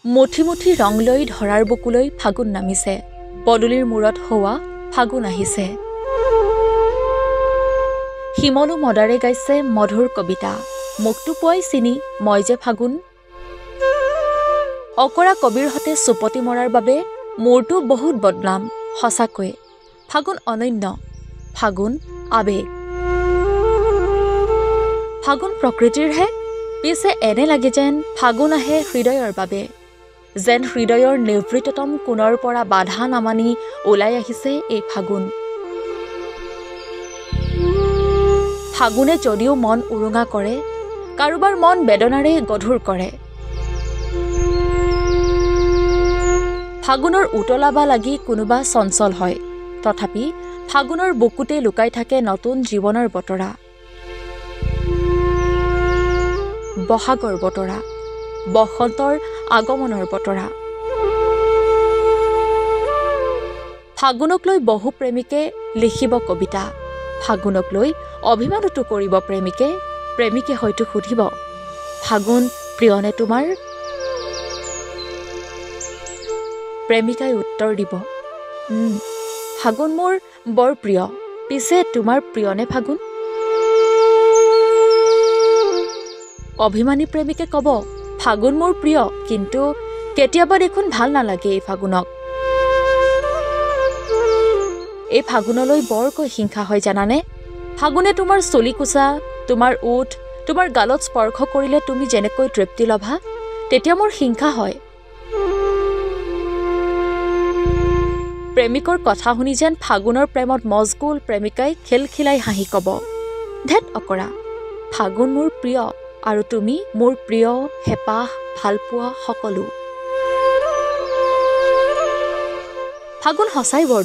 মুঠি মুঠি ৰং লৈ ধৰাৰ বুকুলৈ ফাগুন নামিছে পদুলিৰ মূৰত হোৱা ফাগুন আহিছে হিমলু মদাৰে গাইছে মধুৰ কবিতা মুক্তু পুৱাই চিনি মই যে ফাগুন অকৰা কবিৰ হতে সুপতি মৰাৰ বাবে মোৰটো বহুত বদনাম সঁচাকৈ ফাগুন অনন্য ফাগুন আবেগ ফাগুন প্ৰকৃতিৰহে পিছে এনে লাগে যেন ফাগুন আহে হৃদয়ৰ বাবে যেন হৃদয়ৰ নিভৃততম কোণৰ পৰা বাধা নামানি ওলাই আহিছে এই ফাগুন ফাগুনে যদিও মন উৰুঙা কৰে কাৰোবাৰ মন বেদনাৰে গধুৰ কৰে ফাগুনৰ উতলাবা লাগি কোনোবা চঞ্চল হয় তথাপি ফাগুনৰ বুকুতে লুকাই থাকে নতুন জীৱনৰ বতৰা বহাগৰ বতৰা বসন্তৰ আগমনৰ বতৰা ফাগুনক লৈ বহু প্ৰেমিকে লিখিব কবিতা ফাগুনক লৈ অভিমানতো কৰিব প্ৰেমিকে হয়তো সুধিব ফাগুন প্ৰিয়নে তোমাৰ প্ৰেমিকাই উত্তৰ দিব ফাগুন মোৰ বৰ প্ৰিয় পিছে তোমাৰ প্ৰিয়নে ফাগুন অভিমানী প্ৰেমিকে কব ফাগুন মোৰ প্ৰিয় কিন্তু কেতিয়াবা দেখোন ভাল নালাগে এই ফাগুনক এই ফাগুনলৈ বৰকৈ হিংসা হয় জানানে ফাগুনে তোমাৰ চলি কুচা তোমাৰ উঠ তোমাৰ গালত স্পৰ্শ কৰিলে তুমি যেনেকৈ তৃপ্তি লভা তেতিয়া মোৰ হিংসা হয় প্ৰেমিকৰ কথা শুনি যেন ফাগুনৰ প্ৰেমত মজগুল প্ৰেমিকাই খেলখিলাই হাঁহি কব ধেত অকৰা ফাগুন মোৰ প্ৰিয় আৰু তুমি মোৰ প্ৰিয় হেপাহ ভালপোৱা সকলো ফাগুন সঁচাই বৰ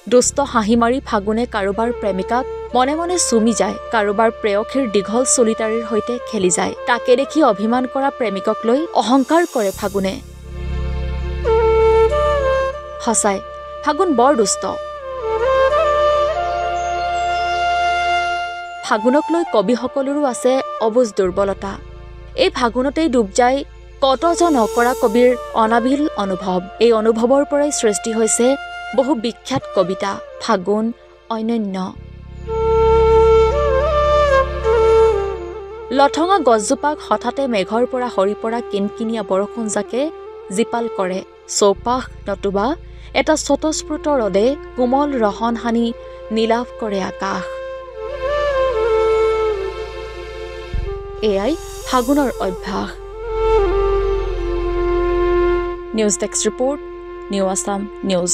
দুষ্ট হাঁহি মাৰি ফাগুনে কাৰোবাৰ প্ৰেমিকাক মনে মনে চুমি যায় কাৰোবাৰ প্ৰেয়সীৰ দীঘল চুলিতাৰিৰ সৈতে খেলি যায় তাকে দেখি অভিমান কৰা প্ৰেমিকক লৈ অহংকাৰ কৰে ফাগুনে সঁচাই ফাগুন বৰ দুষ্ট ফাগুনক লৈ কবিসকলৰো আছে অবুজ দুৰ্বলতা এই ফাগুনতেই ডুব যায় কতজন অকৰা কবিৰ অনাবিল অনুভৱ এই অনুভৱৰ পৰাই সৃষ্টি হৈছে বহু বিখ্যাত কবিতা ফাগুন অনন্য লঠঙা গছজোপাক হঠাতে মেঘৰ পৰা সৰি পৰা কিনকিনীয়া বৰষুণ জাকে জীপাল কৰে চৌপাশ নতুবা এটা স্বতঃস্ফূৰ্ত ৰদে কোমল ৰহন হানি নীলাভ কৰে আকাশ এয়াই ফাগুনৰ অভ্যাস news desk report new Assam news